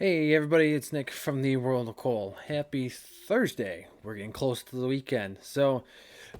Hey everybody, it's Nick from the World of Cole. Happy Thursday. We're getting close to the weekend. So,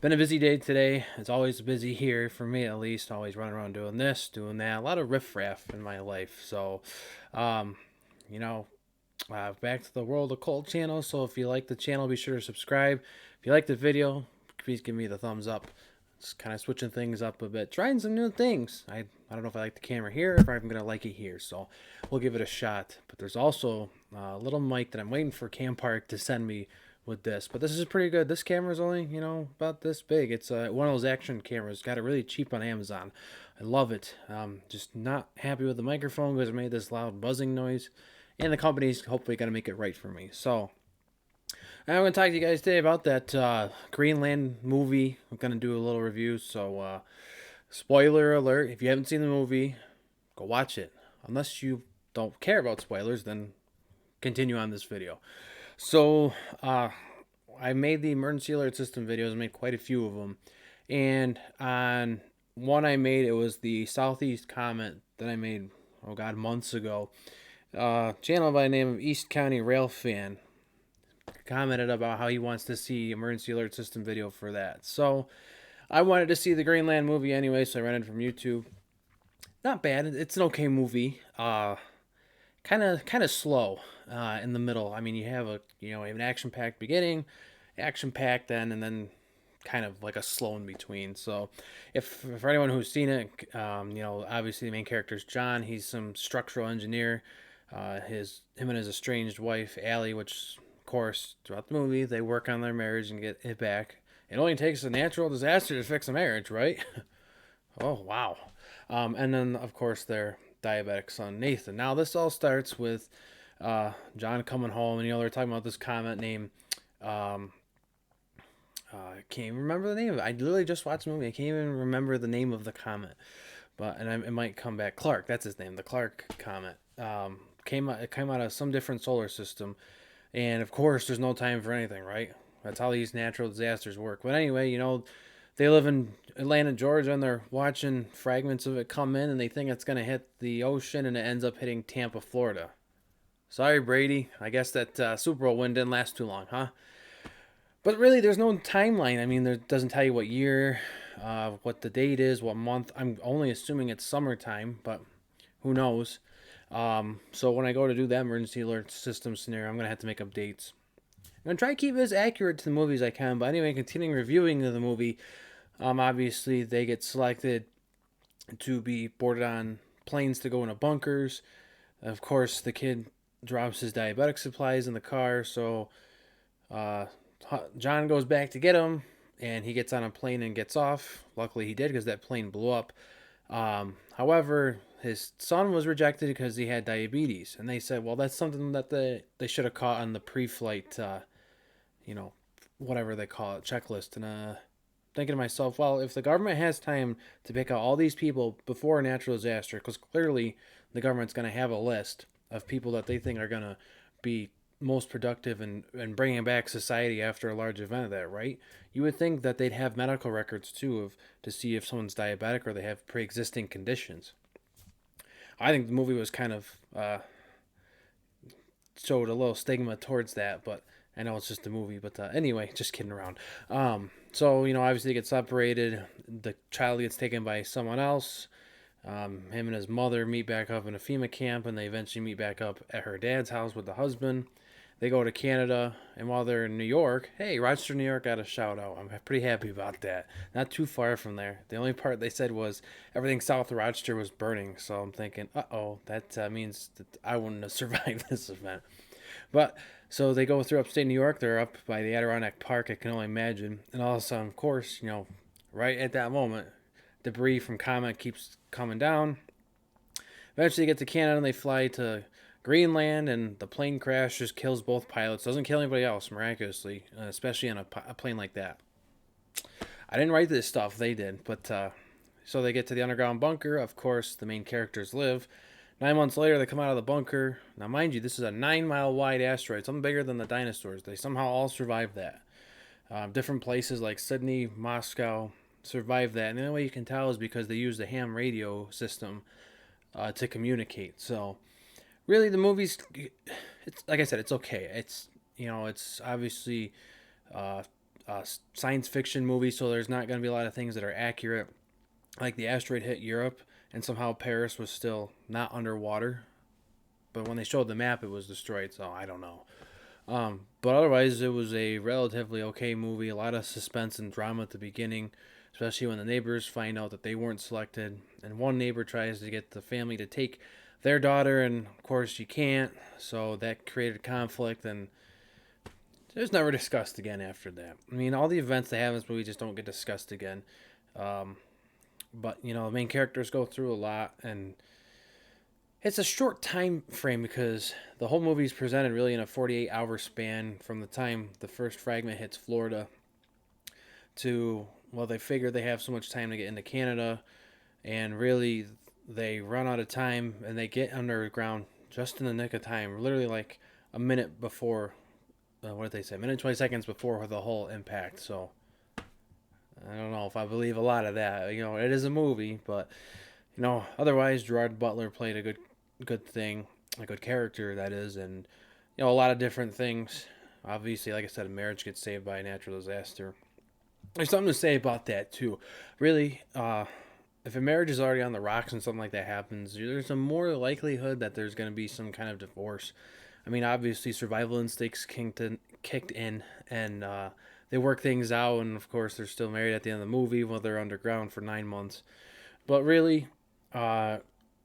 been a busy day today. It's always busy here for me at least. Always running around doing this, doing that. A lot of riffraff in my life. So, um, you know, back to the World of Cole channel. So if you like the channel, be sure to subscribe. If you like the video, please give me the thumbs up. Just kind of switching things up a bit, trying some new things. I don't know if I like the camera here, or if I'm gonna like it here, so we'll give it a shot. But there's also a little mic that I'm waiting for Cam Park to send me with this. But this is pretty good. This camera is only about this big. It's one of those action cameras. Got it really cheap on Amazon. I love it. Just not happy with the microphone because it made this loud buzzing noise, and the company's hopefully gonna make it right for me. So I'm going to talk to you guys today about that Greenland movie. I'm going to do a little review. So, spoiler alert, if you haven't seen the movie, go watch it. Unless you don't care about spoilers, then continue on this video. So, I made the emergency alert system videos. I made quite a few of them. And on one I made, it was the Southeast comment that I made, oh God, months ago. Channel by the name of East County Rail Fan commented about how he wants to see emergency alert system video for that. So I wanted to see the Greenland movie anyway, so I rented it from YouTube. Not bad. It's an okay movie. Kind of slow in the middle. I mean, you have an action packed beginning, action packed then, and then kind of like a slow in between. So, if for anyone who's seen it, obviously the main character is John. He's some structural engineer. Him and his estranged wife Allie, which of course throughout the movie they work on their marriage and get it back. It only takes a natural disaster to fix a marriage, right? Oh wow. And then of course their diabetic son Nathan. Now this all starts with John coming home, and they're talking about this comet named I can't even remember the name of it. I literally just watched the movie. I can't even remember the name of the comet, it might come back. Clark, that's his name. The Clark comet came out of some different solar system, and of course, there's no time for anything, right? That's how these natural disasters work. But anyway, they live in Atlanta, Georgia, and they're watching fragments of it come in, and they think it's gonna hit the ocean, and it ends up hitting Tampa, Florida. Sorry, Brady. I guess that Super Bowl win didn't last too long, huh? But really, there's no timeline. I mean, it doesn't tell you what year, what the date is, what month. I'm only assuming it's summertime, but who knows? So when I go to do that emergency alert system scenario, I'm gonna have to make up dates. I'm gonna try to keep it as accurate to the movie as I can. But anyway, continuing reviewing of the movie, obviously they get selected to be boarded on planes to go into bunkers. Of course, the kid drops his diabetic supplies in the car, so uh, John goes back to get him, and he gets on a plane and gets off. Luckily, he did because that plane blew up. However, his son was rejected because he had diabetes, and they said, well, that's something that they should have caught on the pre-flight, you know, whatever they call it, checklist. And thinking to myself, well, if the government has time to pick out all these people before a natural disaster, because clearly the government's going to have a list of people that they think are going to be most productive in bringing back society after a large event of that, right? You would think that they'd have medical records too to see if someone's diabetic or they have pre-existing conditions. I think the movie was kind of showed a little stigma towards that, but I know it's just a movie. But anyway, just kidding around. So obviously they get separated. The child gets taken by someone else. Him and his mother meet back up in a FEMA camp, and they eventually meet back up at her dad's house with the husband. They go to Canada, and while they're in New York, hey, Rochester, New York got a shout out. I'm pretty happy about that. Not too far from there. The only part they said was everything south of Rochester was burning, so I'm thinking, that means that I wouldn't have survived this event. But so they go through upstate New York. They're up by the Adirondack Park, I can only imagine. And all of a sudden, of course, right at that moment, debris from Comet keeps coming down. Eventually, they get to Canada and they fly to Greenland, and the plane crash just kills both pilots. Doesn't kill anybody else, miraculously, especially on a plane like that. I didn't write this stuff, they did. But so they get to the underground bunker. Of course, the main characters live. 9 months later, they come out of the bunker. Now, mind you, this is a 9-mile wide asteroid, something bigger than the dinosaurs. They somehow all survived that. Different places like Sydney, Moscow survived that. And the only way you can tell is because they use the ham radio system to communicate. So, really the movie's, it's like I said, it's okay. It's, it's obviously uh, science fiction movie, so there's not going to be a lot of things that are accurate. Like the asteroid hit Europe, and somehow Paris was still not underwater. But when they showed the map, it was destroyed. So I don't know. But otherwise, it was a relatively okay movie. A lot of suspense and drama at the beginning, especially when the neighbors find out that they weren't selected, and one neighbor tries to get the family to take their daughter, and of course she can't. So that created conflict, and it was never discussed again after that. I mean, all the events they have in this movie just don't get discussed again. Um, but the main characters go through a lot, and it's a short time frame because the whole movie is presented really in a 48-hour span from the time the first fragment hits Florida to, well, they figure they have so much time to get into Canada, and really they run out of time and they get underground just in the nick of time, literally like a minute before, what did they say? A minute and 20 seconds before the whole impact. So I don't know if I believe a lot of that. It is a movie, but otherwise Gerard Butler played a good thing, a good character that is, and a lot of different things. Obviously, like I said, a marriage gets saved by a natural disaster. There's something to say about that too. Really, if a marriage is already on the rocks and something like that happens, there's a more likelihood that there's going to be some kind of divorce. I mean, obviously, survival instincts kicked in, and they work things out, and of course, they're still married at the end of the movie while they're underground for 9 months. But really, uh,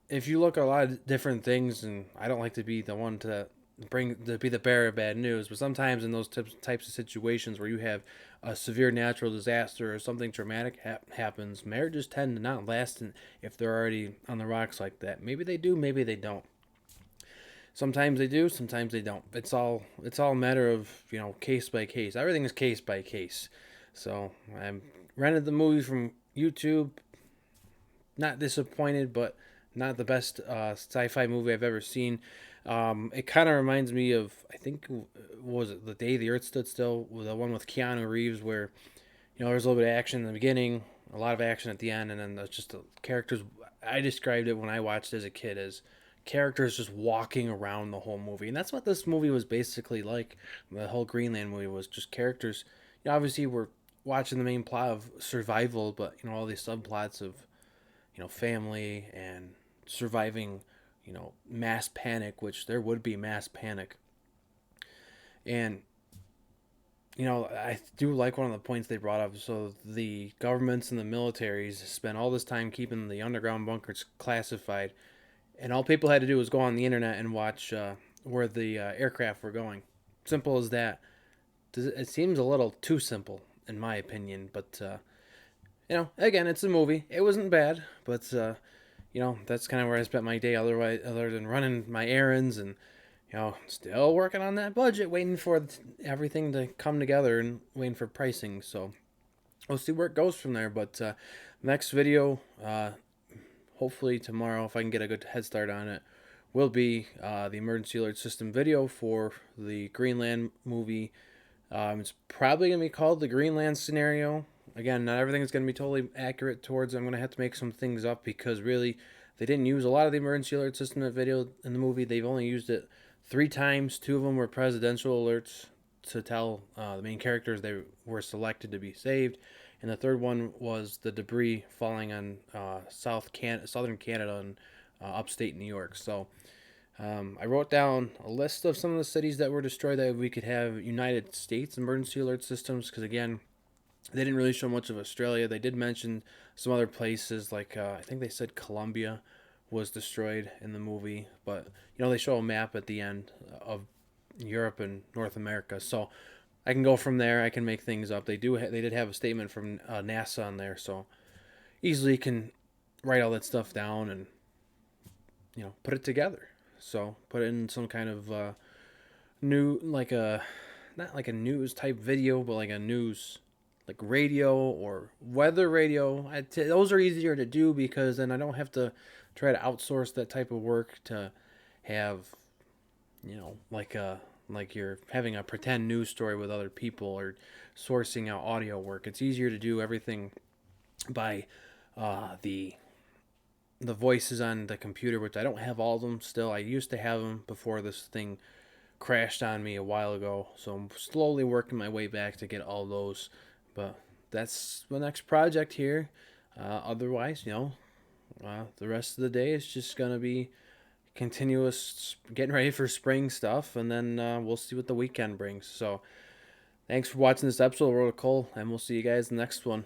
if you look at a lot of different things, and I don't like to be the one to be the bearer of bad news, but sometimes in those types of situations where you have a severe natural disaster or something traumatic happens, marriages tend to not last if they're already on the rocks like that. Maybe they do, maybe they don't. Sometimes they do, sometimes they don't. It's all a matter of case by case. Everything is case by case. So I rented the movie from YouTube. Not disappointed, but not the best sci-fi movie I've ever seen. It kind of reminds me of, I think, what was it, The Day the Earth Stood Still, the one with Keanu Reeves, where there's a little bit of action in the beginning, a lot of action at the end, and then just the characters. I described it when I watched it as a kid as characters just walking around the whole movie, and that's what this movie was basically like. The whole Greenland movie was just characters. Obviously, we're watching the main plot of survival, but all these subplots of family and surviving, mass panic, which there would be mass panic. And, I do like one of the points they brought up. So the governments and the militaries spent all this time keeping the underground bunkers classified, and all people had to do was go on the internet and watch where the aircraft were going. Simple as that. It seems a little too simple, in my opinion, but again, it's a movie. It wasn't bad, but that's kind of where I spent my day. Other than running my errands and still working on that budget, waiting for everything to come together and waiting for pricing. So we'll see where it goes from there. But next video, hopefully tomorrow, if I can get a good head start on it, will be the emergency alert system video for the Greenland movie. It's probably gonna be called the Greenland scenario. Again, not everything is going to be totally accurate towards. I'm going to have to make some things up because really, they didn't use a lot of the emergency alert system in the video in the movie. They've only used it 3 times. 2 of them were presidential alerts to tell the main characters they were selected to be saved, and the third one was the debris falling on southern Canada and upstate New York. So I wrote down a list of some of the cities that were destroyed that we could have United States emergency alert systems because again, they didn't really show much of Australia. They did mention some other places, like I think they said Colombia was destroyed in the movie. But, they show a map at the end of Europe and North America. So I can go from there. I can make things up. They did have a statement from NASA on there. So easily can write all that stuff down and, put it together. So put it in some kind of new, not like a news type video, but like a news like radio or weather radio. Those are easier to do because then I don't have to try to outsource that type of work to have, like you're having a pretend news story with other people or sourcing out audio work. It's easier to do everything by the the voices on the computer, which I don't have all of them still. I used to have them before this thing crashed on me a while ago, so I'm slowly working my way back to get all those. But that's the next project here. Otherwise, the rest of the day is just gonna be continuous getting ready for spring stuff, and then we'll see what the weekend brings. So, thanks for watching this episode of World of Cole, and we'll see you guys in the next one.